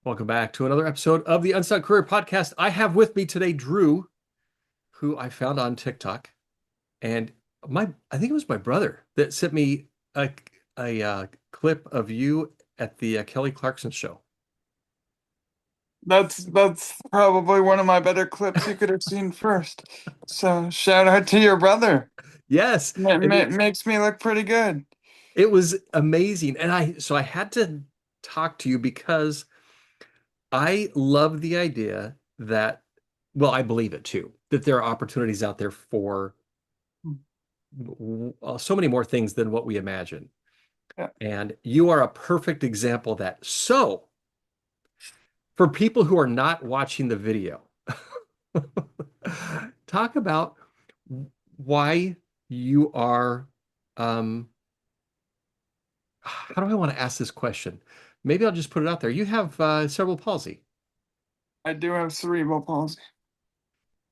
Welcome back to another episode of the Unstuck Career Podcast. I have with me today Drew, who I found on TikTok, and I think it was my brother that sent me a clip of you at the Kelly Clarkson show. That's probably one of my better clips you could have seen first. So shout out to your brother. Yes, and Makes me look pretty good. it was amazing. And I had to talk to you because I love the idea that, well, I believe it too, that there are opportunities out there for so many more things than what we imagine. Yeah. And you are a perfect example of that. So, for people who are not watching the video, talk about why you are, um, how do I want to ask this question? Maybe I'll just put it out there. You have cerebral palsy, I do have cerebral palsy.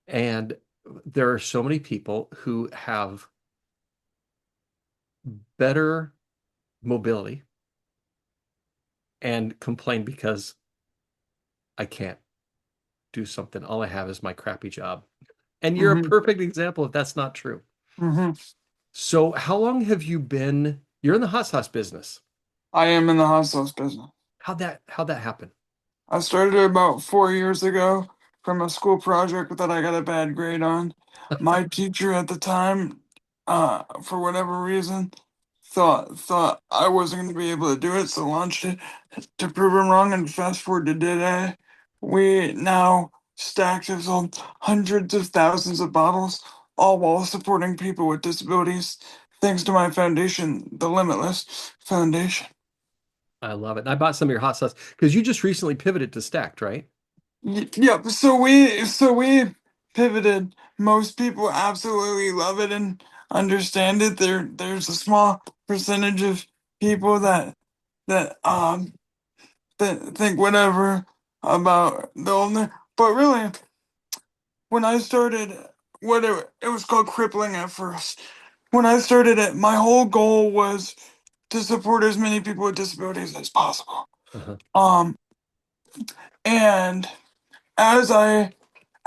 and there are so many people who have better mobility and complain because I can't do something. All I have is my crappy job. And you're a hmm perfect example if that's not true. hmm So how long have you been, you're in the hot sauce business. I am in the hot sauce business. How'd that happen? I started about 4 years ago from a school project that I got a bad grade on. My teacher at the time, for whatever reason, thought I wasn't going to be able to do it, so launched it to prove him wrong. And fast forward to today, we now stacked have sold hundreds of thousands of bottles, all while supporting people with disabilities, thanks to my foundation, the Limitless Foundation. I love it. And I bought some of your hot sauce because you just recently pivoted to stacked, right? Yep. So we pivoted. Most people absolutely love it and understand it. There's a small percentage of people that that think whatever about the owner. But really, when I started, it was called crippling at first. When I started it, my whole goal was to support as many people with disabilities as possible. Uh-huh. Um, and as I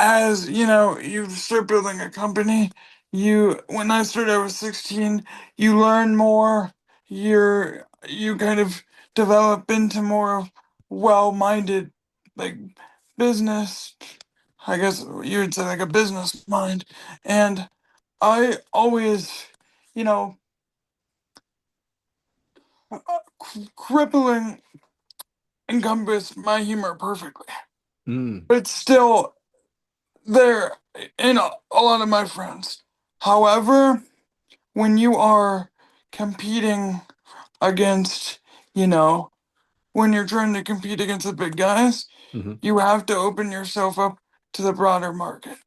as you know, you start building a company. When I started, I was 16. You learn more. You kind of develop into more of well-minded, like business. I guess you would say like a business mind. And I always, you know, crippling encompassed my humor perfectly. Mm. But still there in a lot of my friends. However, when you are competing against, you know, when you're trying to compete against the big guys, Hmm. you have to open yourself up to the broader market.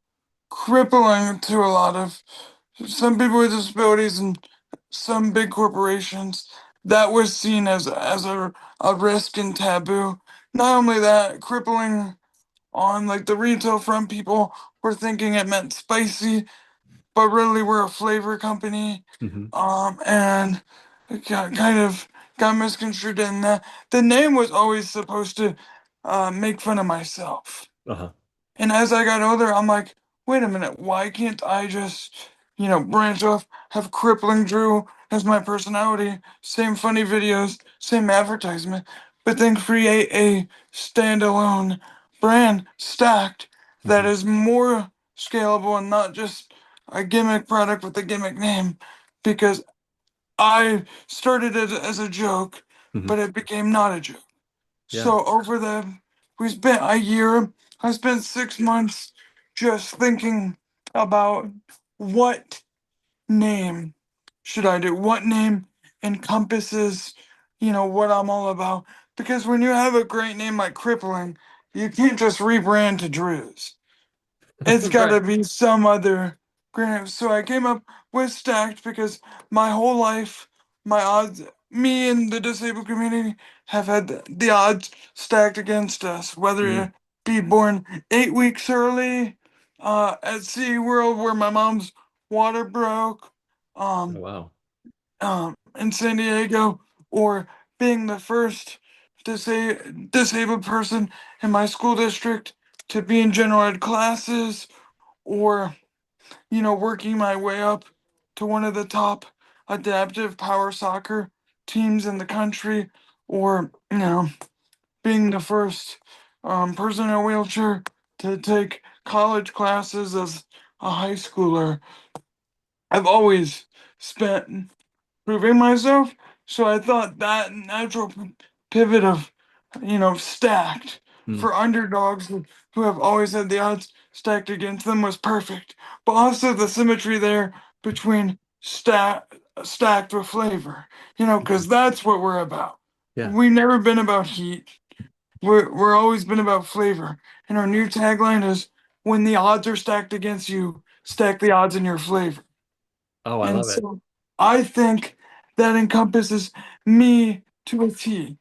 Crippling to a lot of some people with disabilities and some big corporations, that was seen as a risk and taboo. Not only that, crippling on like the retail front, people were thinking it meant spicy, but really we're a flavor company. Hmm. And it kind of got misconstrued in that the name was always supposed to make fun of myself. Uh-huh. And as I got older, I'm like, wait a minute, why can't I just, branch off, have Crippling Drew as my personality, same funny videos, same advertisement, but then create a standalone brand stacked that Hmm. is more scalable and not just a gimmick product with a gimmick name. Because I started it as a joke, Hmm. but it became not a joke. Yeah. So we spent a year, I spent 6 months just thinking about what name should I do? What name encompasses, what I'm all about? Because when you have a great name like Crippling, you can't just rebrand to Drew's. It's got Right. to be some other grant. So I came up with Stacked because my whole life, my odds, me and the disabled community have had the odds stacked against us. Whether Mm. it be born 8 weeks early at SeaWorld where my mom's water broke, Oh, um, wow. in San Diego, or being the first disabled person in my school district to be in general ed classes, or working my way up to one of the top adaptive power soccer teams in the country, or being the first person in a wheelchair to take college classes as a high schooler. I've always spent proving myself. So I thought that natural pivot of, stacked Mm. for underdogs who have always had the odds stacked against them was perfect. But also the symmetry there between stacked with flavor, because that's what we're about. Yeah. We've never been about heat. We're always been about flavor. And our new tagline is when the odds are stacked against you, stack the odds in your flavor. Oh, I And love it. so I think that encompasses me to a T.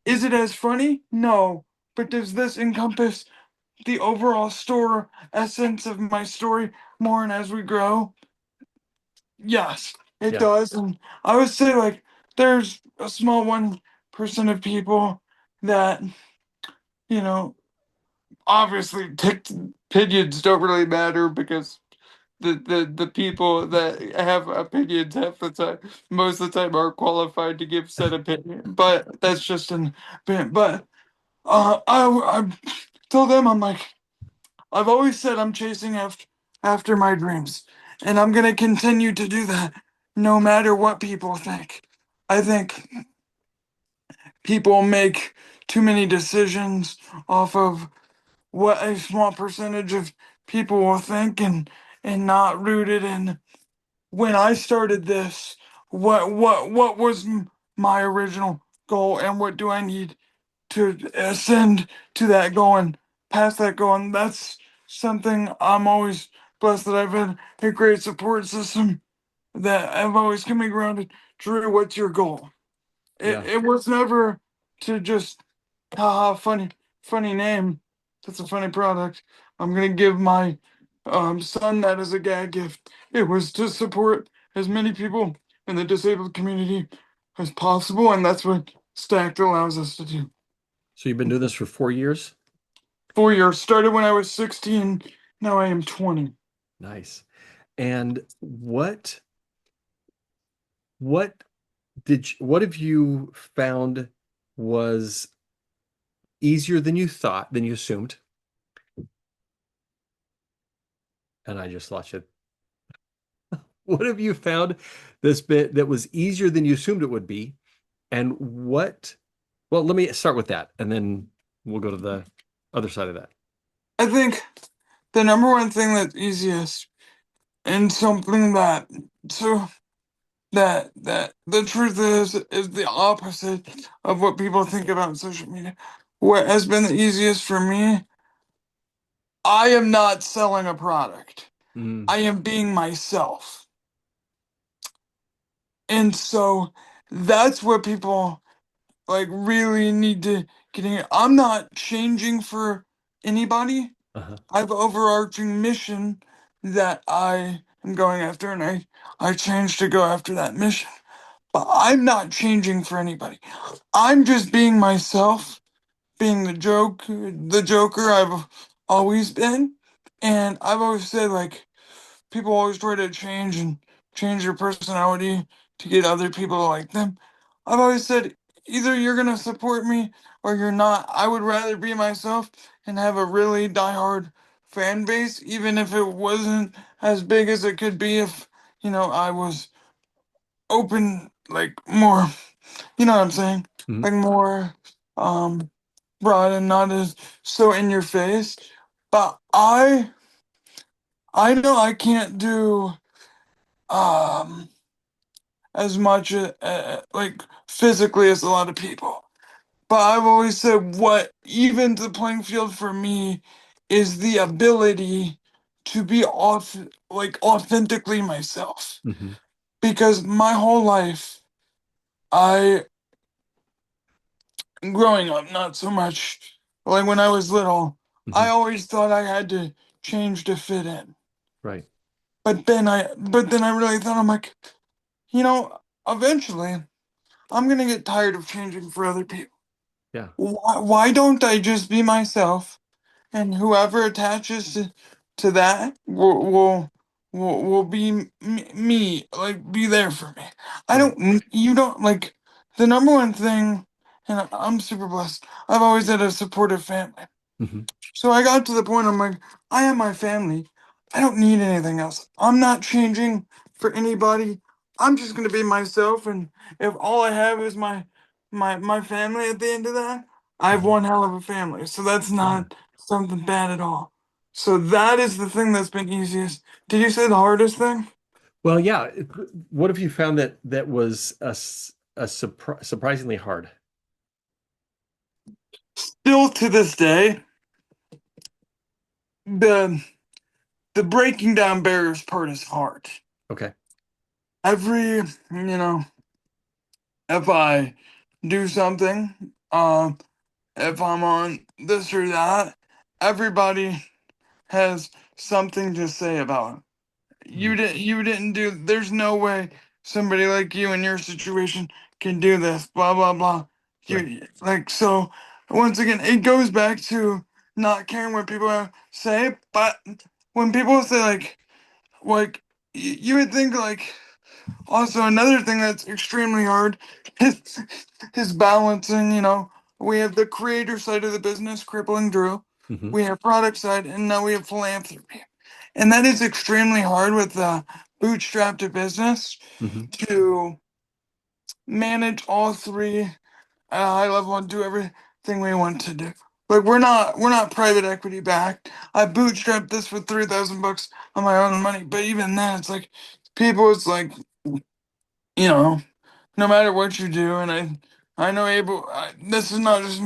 Is it as funny? No. But does this encompass the overall store essence of my story more and as we grow? Yes, it Yeah. does. And I would say like there's a small 1% of people that, you know, obviously ticked opinions don't really matter because the people that have opinions half the time, most of the time, are qualified to give said opinion. But that's just an opinion. But I told them, I'm like, I've always said I'm chasing after my dreams, and I'm gonna continue to do that no matter what people think. I think people make too many decisions off of what a small percentage of people will think, and not rooted in when I started this, what was my original goal, and what do I need to ascend to that goal and past that goal? And that's something I'm always blessed that I've had a great support system that I've always kept me grounded. Drew, what's your goal? It Yeah. it was never to just haha funny name. That's a funny product. I'm gonna give my son that as a gag gift. It was to support as many people in the disabled community as possible, and that's what Stacked allows us to do. So you've been doing this for 4 years? 4 years started when I was 16. Now I am 20. Nice. And what what have you found was easier than you thought, than you assumed? And I just lost you. What have you found this bit that was easier than you assumed it would be? And well, let me start with that, and then we'll go to the other side of that. I think the number one thing that's easiest and something so that the truth is the opposite of what people think about social media. What has been the easiest for me, I am not selling a product. Mm, I am being myself. And so that's what people like really need to get in. I'm not changing for anybody. uh-huh. I have an overarching mission that I am going after, and I changed to go after that mission. But I'm not changing for anybody. I'm just being myself, being the Joker I've always been. And I've always said like people always try to change your personality to get other people to like them. I've always said either you're gonna support me or you're not. I would rather be myself and have a really diehard fan base, even if it wasn't as big as it could be if, I was open like more, you know what I'm saying? Mhm. Like more um broad and not as so in your face. But I know I can't do um as much like physically as a lot of people. But I've always said what evens the playing field for me is the ability to be authentically myself. Mhm. Because my whole life, I growing up, not so much like when I was little, I Mhm. always thought I had to change to fit in. Right. But then I really thought I'm like, you know, eventually I'm gonna get tired of changing for other people. Yeah. Why don't I just be myself? And whoever attaches to that will be me, like be there for me. I Right. don't, you don't like the number one thing, and I'm super blessed. I've always had a supportive family. Hmm. So I got to the point I'm like, I have my family. I don't need anything else. I'm not changing for anybody. I'm just gonna be myself, and if all I have is my family at the end of that, I have Hmm. one hell of a family. So that's Yeah. not something bad at all. So that is the thing that's been easiest. Did you say the hardest thing? Well, yeah. What have you found that was surprisingly hard? Still to this day, the the breaking down barriers part is hard. Okay. Every, if I do something, if I'm on this or that, everybody has something to say about it. Mhm. You didn't do, there's no way somebody like you in your situation can do this, blah blah blah. Right. You like so once again it goes back to not caring what people say, but when people say like you would think like also, another thing that's extremely hard is, is balancing, we have the creator side of the business, crippling Drew. Hmm. We have product side, and now we have philanthropy. And that is extremely hard with the bootstrapped business Hmm. to manage all three at a high level and do everything we want to do. Like we're not private equity backed. I bootstrapped this for $3,000 on my own money, but even then, it's like people. It's like you know no matter what you do, and I know this is not just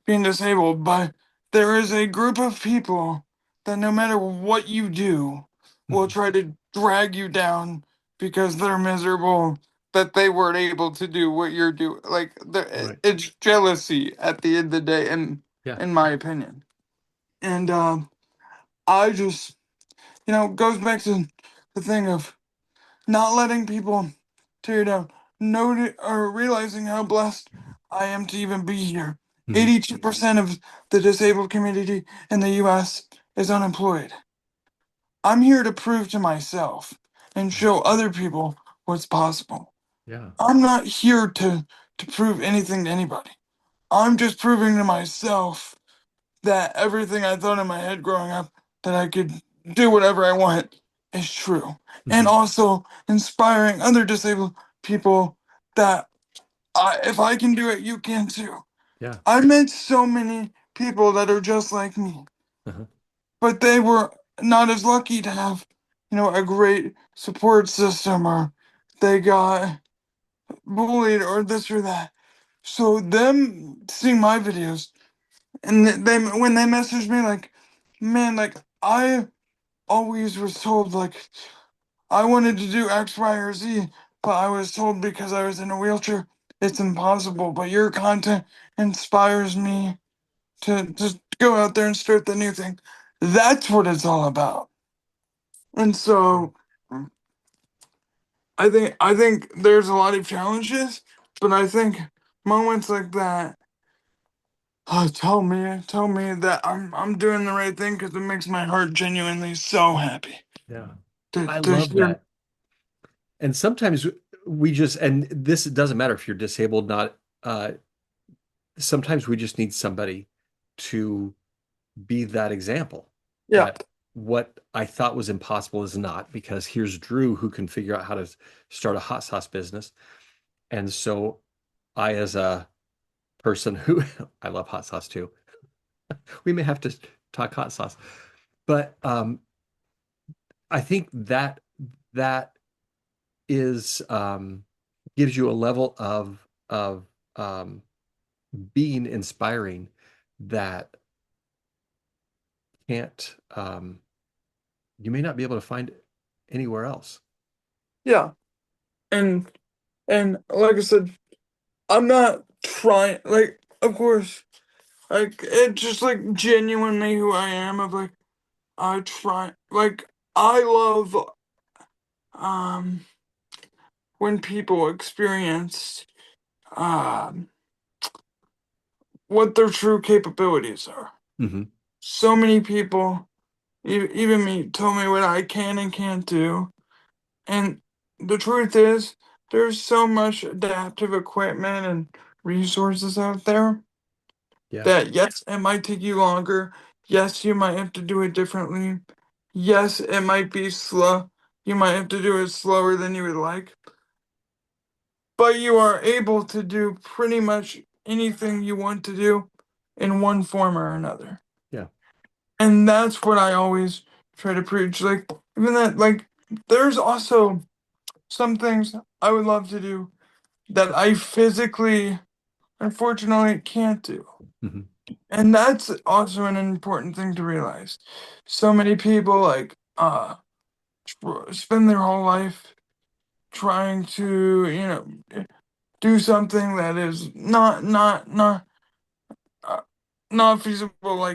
being disabled, but there is a group of people that no matter what you do will Hmm. try to drag you down because they're miserable that they weren't able to do what you're doing. Like Right. it's jealousy at the end of the day, Yeah. in my opinion. And I just goes back to the thing of not letting people tear you down, or realizing how blessed I am to even be here. Hmm. 82% of the disabled community in the US is unemployed. I'm here to prove to myself and show other people what's possible. Yeah. I'm not here to prove anything to anybody. I'm just proving to myself that everything I thought in my head growing up that I could do whatever I want is true. And Hmm. also inspiring other disabled people that if I can do it, you can too. Yeah. I've met so many people that are just like me, Uh-huh. but they were not as lucky to have, a great support system or they got bullied or this or that. So them seeing my videos and they when they messaged me like, man, like I always was told like I wanted to do X, Y, or Z, but I was told because I was in a wheelchair, it's impossible. But your content inspires me to just go out there and start the new thing. That's what it's all about. And Yeah. so I think there's a lot of challenges, but I think moments like that tell me that I'm doing the right thing because it makes my heart genuinely so happy Yeah. I to love hear. that. And sometimes we just, and this doesn't matter if you're disabled, not, sometimes we just need somebody to be that example Yeah, that what I thought was impossible is not, because here's Drew who can figure out how to start a hot sauce business. And so I, as a person who I love hot sauce too, we may have to talk hot sauce, but I think that is gives you a level of um, being inspiring that can't you may not be able to find anywhere else. yeah. And like I said, I'm not trying like of course like it's just like genuinely who I am of like I try like I love um when people experience um what their true capabilities are. Hmm. So many people, even me, told me what I can and can't do. And the truth is, there's so much adaptive equipment and resources out there Yeah. that, yes, it might take you longer. Yes, you might have to do it differently. Yes, it might be slow. You might have to do it slower than you would like. But you are able to do pretty much anything you want to do in one form or another. Yeah. And that's what I always try to preach. Like, even that, like, there's also some things I would love to do that I physically, unfortunately, can't do. Hmm. And that's also an important thing to realize. So many people, like, spend their whole life trying to, do something that is uh, not feasible,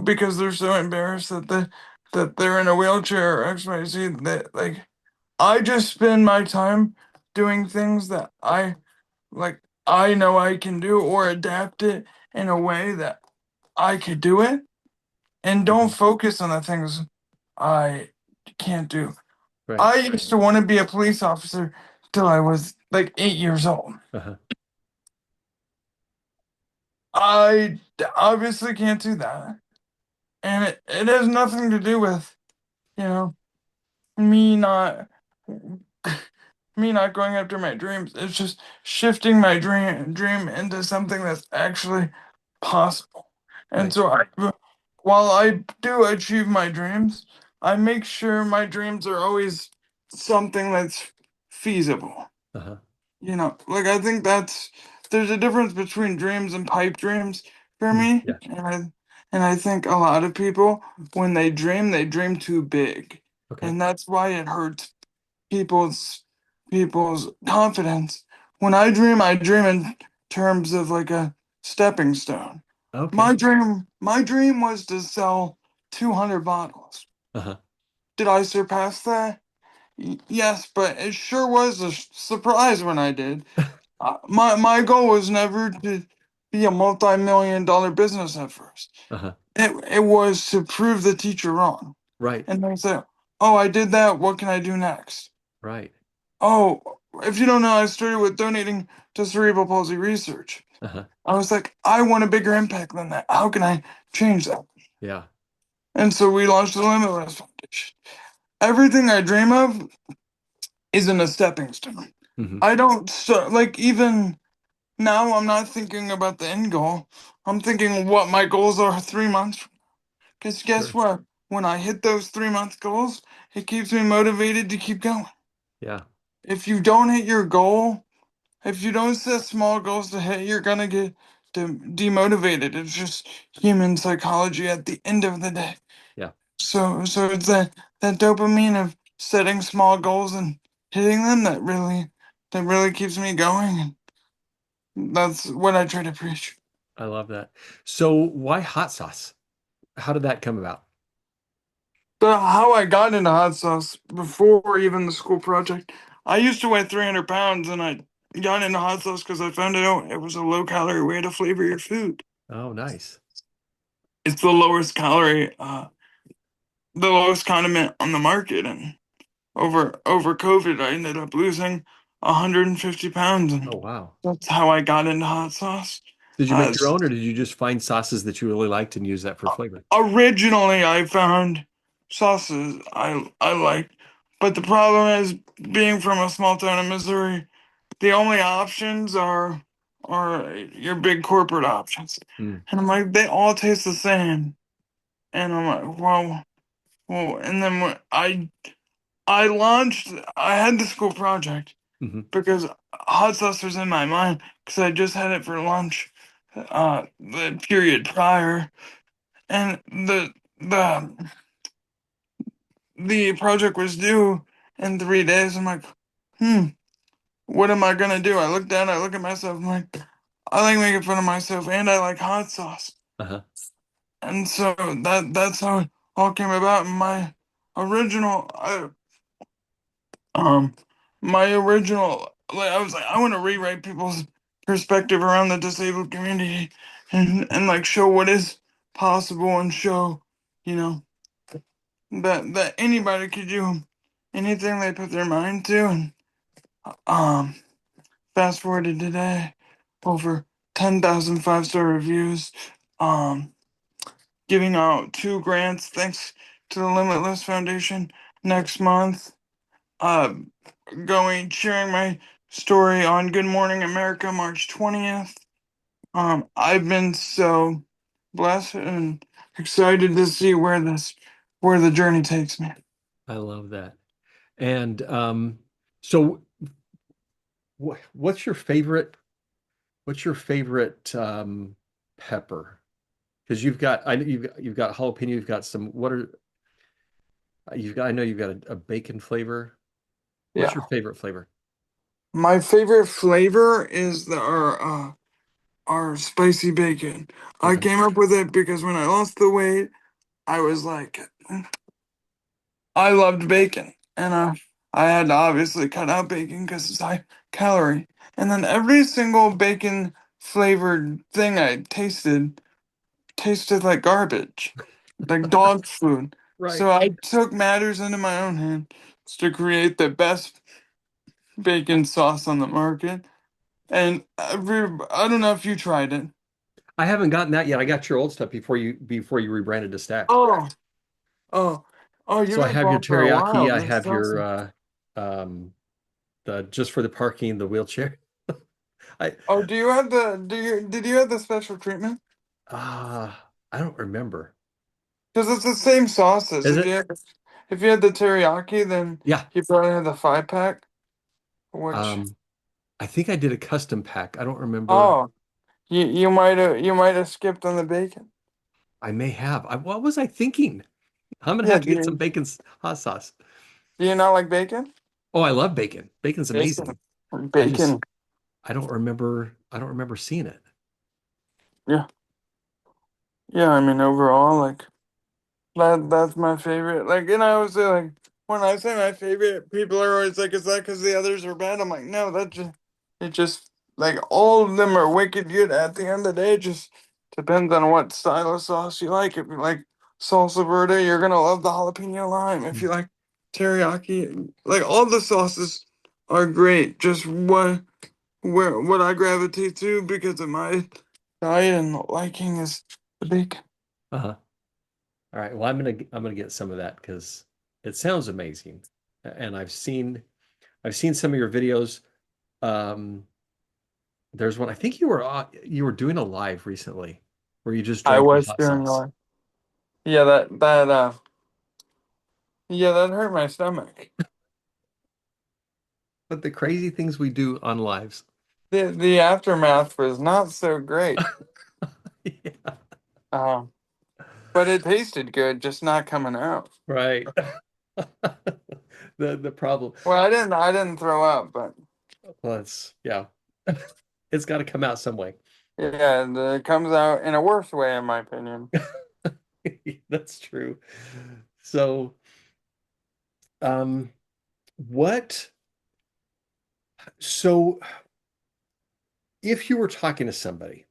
because they're so embarrassed that they're in a wheelchair or XYZ. That, like, I just spend my time doing things that I know I can do, or adapt it in a way that I could do it, and don't Hmm. focus on the things I can't do. Right. I used to want to be a police officer till I was like 8 years old. Uh-huh. I obviously can't do that. And it has nothing to do with, you know, me not me not going after my dreams. It's just shifting my dream into something that's actually possible. And Right. so while I do achieve my dreams, I make sure my dreams are always something that's feasible. Uh-huh. Like, I think there's a difference between dreams and pipe dreams for Mm. me. Yeah. And I think a lot of people, when they dream too big. Okay. And that's why it hurts people's people's confidence. When I dream in terms of like a stepping stone. Okay. My dream was to sell 200 bottles. Uh-huh. Did I surpass that? Yes, but it sure was a surprise when I did. My goal was never to be a multi-million-dollar business at first. Uh-huh. It was to prove the teacher wrong. Right. And then say, "Oh, I did that. What can I do next?" Right. Oh, if you don't know, I started with donating to cerebral palsy research. Uh-huh. I was like, I want a bigger impact than that. How can I change that? Yeah. And so we launched the Limitless Foundation. Everything I dream of isn't a stepping stone. Hmm. I don't start, like, even now, I'm not thinking about the end goal. I'm thinking what my goals are 3 months. Because guess Sure. what? When I hit those 3 month goals, it keeps me motivated to keep going. Yeah. If you don't hit your goal, if you don't set small goals to hit, you're gonna get demotivated. It's just human psychology at the end of the day. Yeah. So it's that dopamine of setting small goals and hitting them that really keeps me going. And that's what I try to preach. I love that. So why hot sauce? How did that come about? So how I got into hot sauce before even the school project, I used to weigh 300 pounds, and I got into hot sauce because I found out it was a low-calorie way to flavor your food. Oh, nice. It's the lowest condiment on the market, and over COVID, I ended up losing 150 pounds, Oh, and wow. that's how I got into hot sauce. Did you Uh, make your own or did you just find sauces that you really liked and use that for flavor? Originally, I found sauces I liked, but the problem is, being from a small town in Missouri, the only options are your big corporate options, Mm. and I'm like, they all taste the same, and I'm like, well, and then when I launched, I had the school project Hmm. because hot sauce was in my mind because I just had it for lunch, the period prior, and the the project was due in 3 days. I'm like, hmm, what am I gonna do? I look down, I look at myself, I'm like, I like making fun of myself, and I like hot sauce, Uh-huh. and so that's how it all came about. Original, I, um, my original, like, I was like, I want to rewrite people's perspective around the disabled community and like show what is possible and show, you know, that anybody could do anything they put their mind to. And um fast forward to today, over 10,000 5-star reviews, um giving out 2 grants thanks to the Limitless Foundation next month. Uh, sharing my story on Good Morning America March 20th. I've been so blessed and excited to see where the journey takes me. I love that. And so what's your favorite pepper? Because you've got jalapeno, you've got some what are you've got I know you've got a bacon flavor. What's your Yeah. favorite flavor? My favorite flavor is our spicy bacon. I Okay. came up with it because when I lost the weight, I was like, I loved bacon, and I had to obviously cut out bacon because it's high calorie. And then every single bacon flavored thing I tasted like garbage, like dog food. Right. So I took matters into my own hands to create the best bacon sauce on the market. And I don't know if you tried it. I haven't gotten that yet. I got your old stuff before you rebranded to Stacked. Oh, oh, oh! You've So I had have your that for a teriyaki. while. I That's have your awesome. um the just for the parking, the wheelchair. I Oh, do you have the do you did you have the special treatment? I don't remember. Because it's the same sauces. Is it? If you had the teriyaki, then Yeah. you probably had the 5 pack. Which Um I think I did a custom pack. I don't remember. oh, you might have skipped on the bacon. I may have. What was I thinking? I'm gonna Yeah, have to get some bacon hot sauce. do you not like bacon? Oh, I love bacon. Bacon's Bacon, amazing. I just bacon. I don't remember seeing it. Yeah, yeah. I mean, overall, like that's my favorite. Like, and I always say like when I say my favorite, people are always like, "Is that because the others are bad?" I'm like, no, it just like all of them are wicked good. At the end of the day, it just depends on what style of sauce you like. If you like salsa verde, you're gonna love the jalapeno lime. If you like teriyaki, like all the sauces are great. Just what I gravitate to because of my diet and liking is the bacon. Uh-huh. All right. Well, I'm gonna get some of that because it sounds amazing. And I've seen some of your videos. Um, there's one. I think you were doing a live recently where you just I drank your was hot doing sauce. like yeah that hurt my stomach. But the crazy things we do on lives. The aftermath was not so great. Yeah, Um, but it tasted good, just not coming out. right. The problem. Well, I didn't throw up, but Well, it's yeah. It's got to come out some way. yeah, it comes out in a worse way, in my opinion. That's true. So, um, what? So, if you were talking to somebody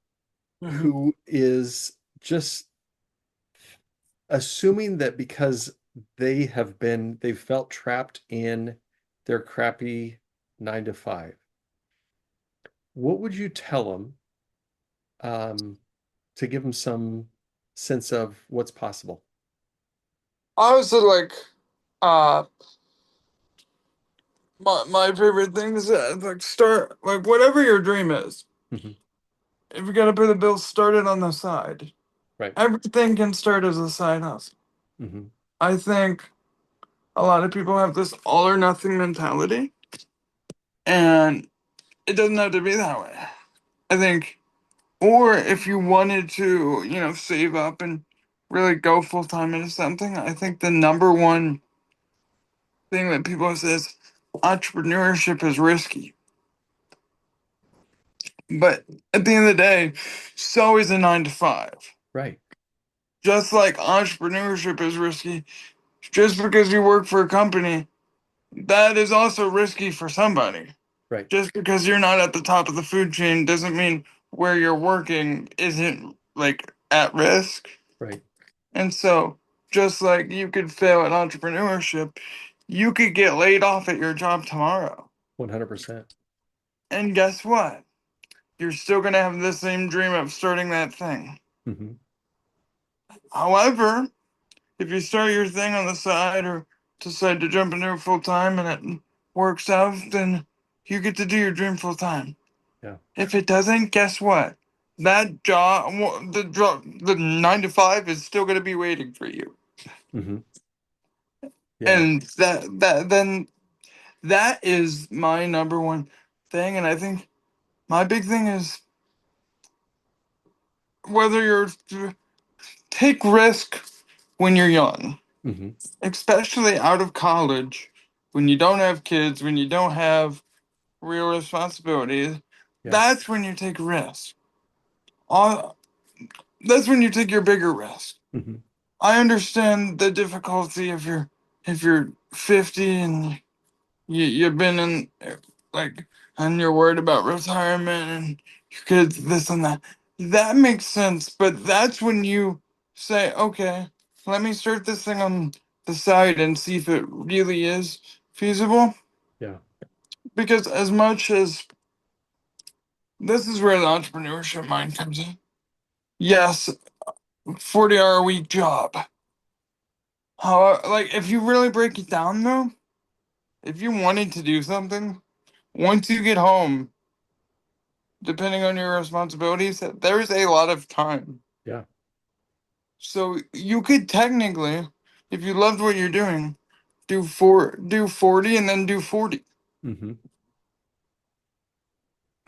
Hmm. who is just assuming that because they've felt trapped in their crappy 9 to 5, what would you tell them um, to give them some sense of what's possible? I was like, uh, my favorite thing is that like start like whatever your dream is. Mhm. If you gotta pay the bills, start it on the side. Right. Everything can start as a side hustle. Hmm. I think a lot of people have this all or nothing mentality, and it doesn't have to be that way. I think, or if you wanted to, save up and really go full time into something, I think the number one thing that people say is entrepreneurship is risky. But at the end of the day, so is a 9 to 5. Right. Just like entrepreneurship is risky, just because you work for a company, that is also risky for somebody. Right. Just because you're not at the top of the food chain doesn't mean where you're working isn't like at risk. Right. And so, just like you could fail at entrepreneurship, you could get laid off at your job tomorrow. 100%. And guess what? You're still going to have the same dream of starting that thing. Hmm. However, if you start your thing on the side or decide to jump into it full time and it works out, then you get to do your dream full time. Yeah. If it doesn't, guess what? That job, the 9 to 5 is still going to be waiting for you. Hmm. Yeah. And that is my number one thing. And I think my big thing is whether you're take risk when you're young, Hmm. especially out of college, when you don't have kids, when you don't have real responsibilities. Yeah. That's when you take risks. Uh, that's when you take your bigger risk. Hmm. I understand the difficulty if you're 50 and you've been in like and you're worried about retirement and your kids this and that. That makes sense, but that's when you say, okay, let me start this thing on the side and see if it really is feasible. Yeah. Because as much as this is where the entrepreneurship mind comes in. Yes, 40-hour a week job. How like if you really break it down though, if you wanted to do something, once you get home, depending on your responsibilities, there's a lot of time. Yeah. So you could technically, if you loved what you're doing, do 40 and then do 40. Hmm.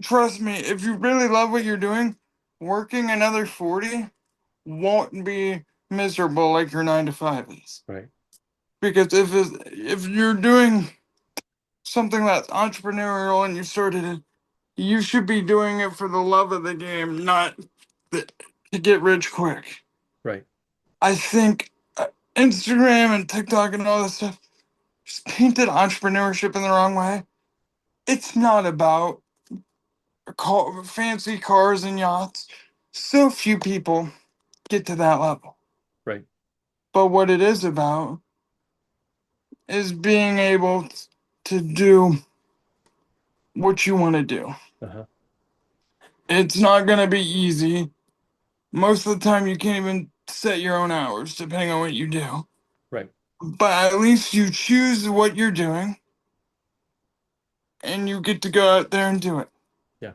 Trust me, if you really love what you're doing, working another 40 won't be miserable like your 9 to 5 is. Right. Because if you're doing something that's entrepreneurial and you started it, you should be doing it for the love of the game, not the, to get rich quick. Right. I think Instagram and TikTok and all this stuff just painted entrepreneurship in the wrong way. It's not about fancy cars and yachts. So few people get to that level. Right. But what it is about is being able to do what you want to do. Uh-huh. It's not going to be easy. Most of the time, you can't even set your own hours, depending on what you do. Right. But at least you choose what you're doing and you get to go out there and do it. Yeah.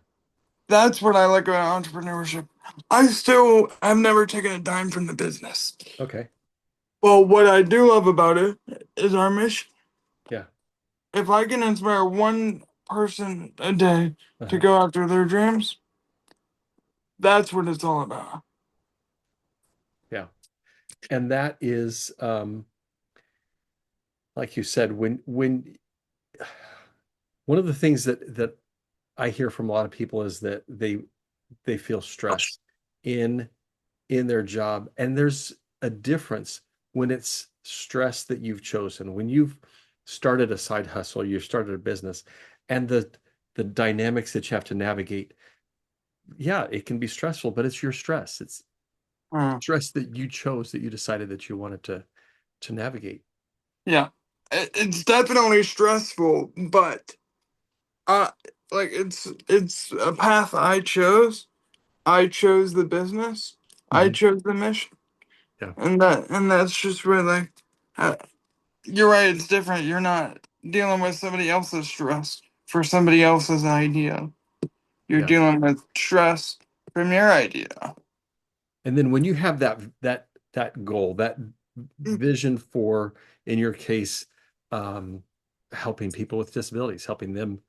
That's what I like about entrepreneurship. I still have never taken a dime from the business. Okay. Well, what I do love about it is our mission. Yeah. If I can inspire one person a day to Uh-huh. go after their dreams, that's what it's all about. Yeah. And that is, like you said, when one of the things that I hear from a lot of people is that they feel stress in in their job. And there's a difference when it's stress that you've chosen, when you've started a side hustle, you started a business, and the dynamics that you have to navigate. Yeah, it can be stressful, but it's your stress. It's Mm. stress that you chose, that you decided that you wanted to navigate. Yeah, it's definitely stressful, but uh, like it's a path I chose. I chose the business. I Mhm. chose the mission, Yeah, and that's just where like uh, you're right. It's different. You're not dealing with somebody else's stress for somebody else's idea. You're yeah. dealing with stress from your idea. And then when you have that goal, that vision for, in your case, um, helping people with disabilities, helping them,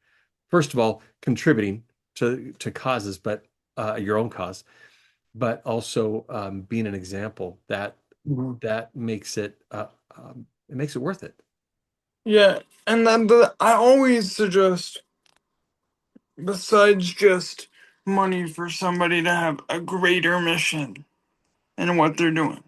first of all, contributing to causes, but your own cause, but also being an example that Mhm. that it makes it worth it. Yeah, and then I always suggest, besides just money, for somebody to have a greater mission in what they're doing.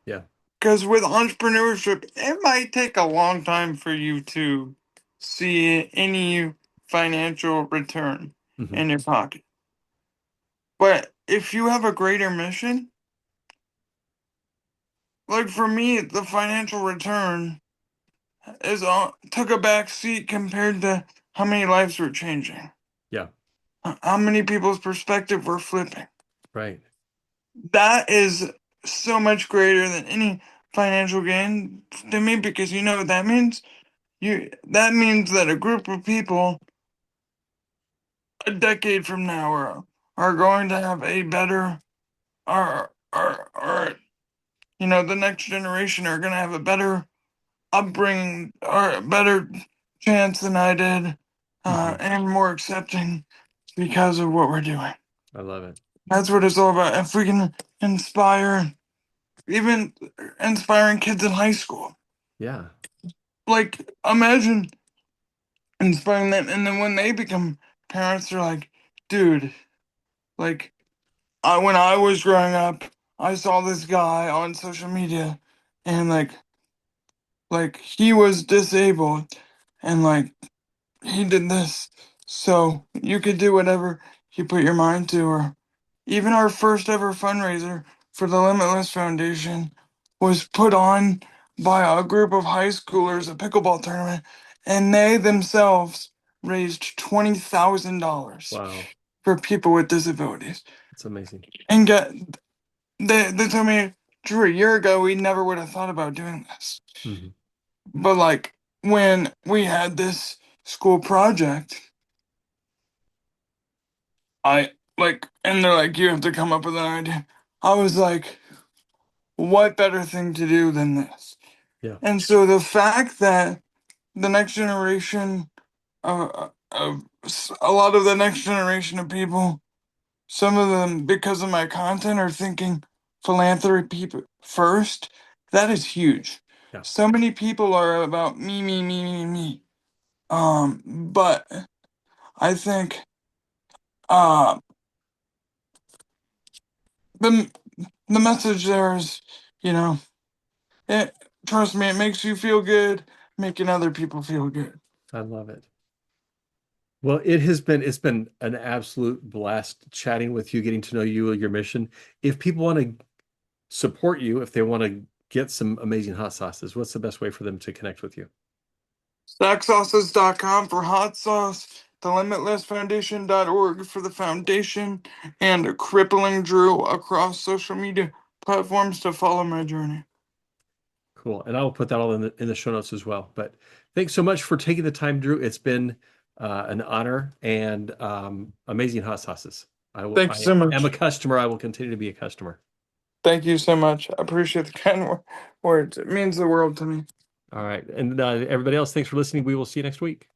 Yeah, Because with entrepreneurship, it might take a long time for you to see any financial return Hmm. in your pocket. But if you have a greater mission, like for me, the financial return took a back seat compared to how many lives were changing, Yeah, how many people's perspective were flipping. right. That is so much greater than any financial gain to me, because you know what that means? That means that a group of people a decade from now are going to have a better, are the next generation are going to have a better upbringing or a better chance than I did, Hmm. and more accepting because of what we're doing. I love it. That's what it's all about. If we can inspire, even inspiring kids in high school, Yeah. like imagine inspiring them, and then when they become parents, they're like, dude, like when I was growing up, I saw this guy on social media, and like he was disabled, and like he did this, so you could do whatever you put your mind to. Or even our first ever fundraiser for the Limitless Foundation was put on by a group of high schoolers, a pickleball tournament, and they themselves raised $20,000 Wow. for people with disabilities. That's amazing. And they told me, Drew, a year ago we never would have thought about doing this. Hmm. But like when we had this school project, and they're like, you have to come up with an idea. I was like, what better thing to do than this? Yeah. And so the fact that the next generation, of a lot of the next generation of people, some of them, because of my content, are thinking philanthropy first. That is huge. Yeah. So many people are about me, me, me, me, me. But I think uh, the the message there is, you know, it. Trust me, it makes you feel good, making other people feel good. I love it. Well, it's been an absolute blast chatting with you, getting to know you, your mission. If people want to support you, if they want to get some amazing hot sauces, what's the best way for them to connect with you? Stacksauces.com for hot sauce, the limitlessfoundation.org for the foundation, and Crippling Drew across social media platforms to follow my journey. Cool. And I will put that all in the show notes as well. But thanks so much for taking the time, Drew. It's been an honor and amazing hot sauces. Thank you I so am a much. customer. I will continue to be a customer. Thank you so much. I appreciate the kind words. It means the world to me. All right. And everybody else, thanks for listening. We will see you next week.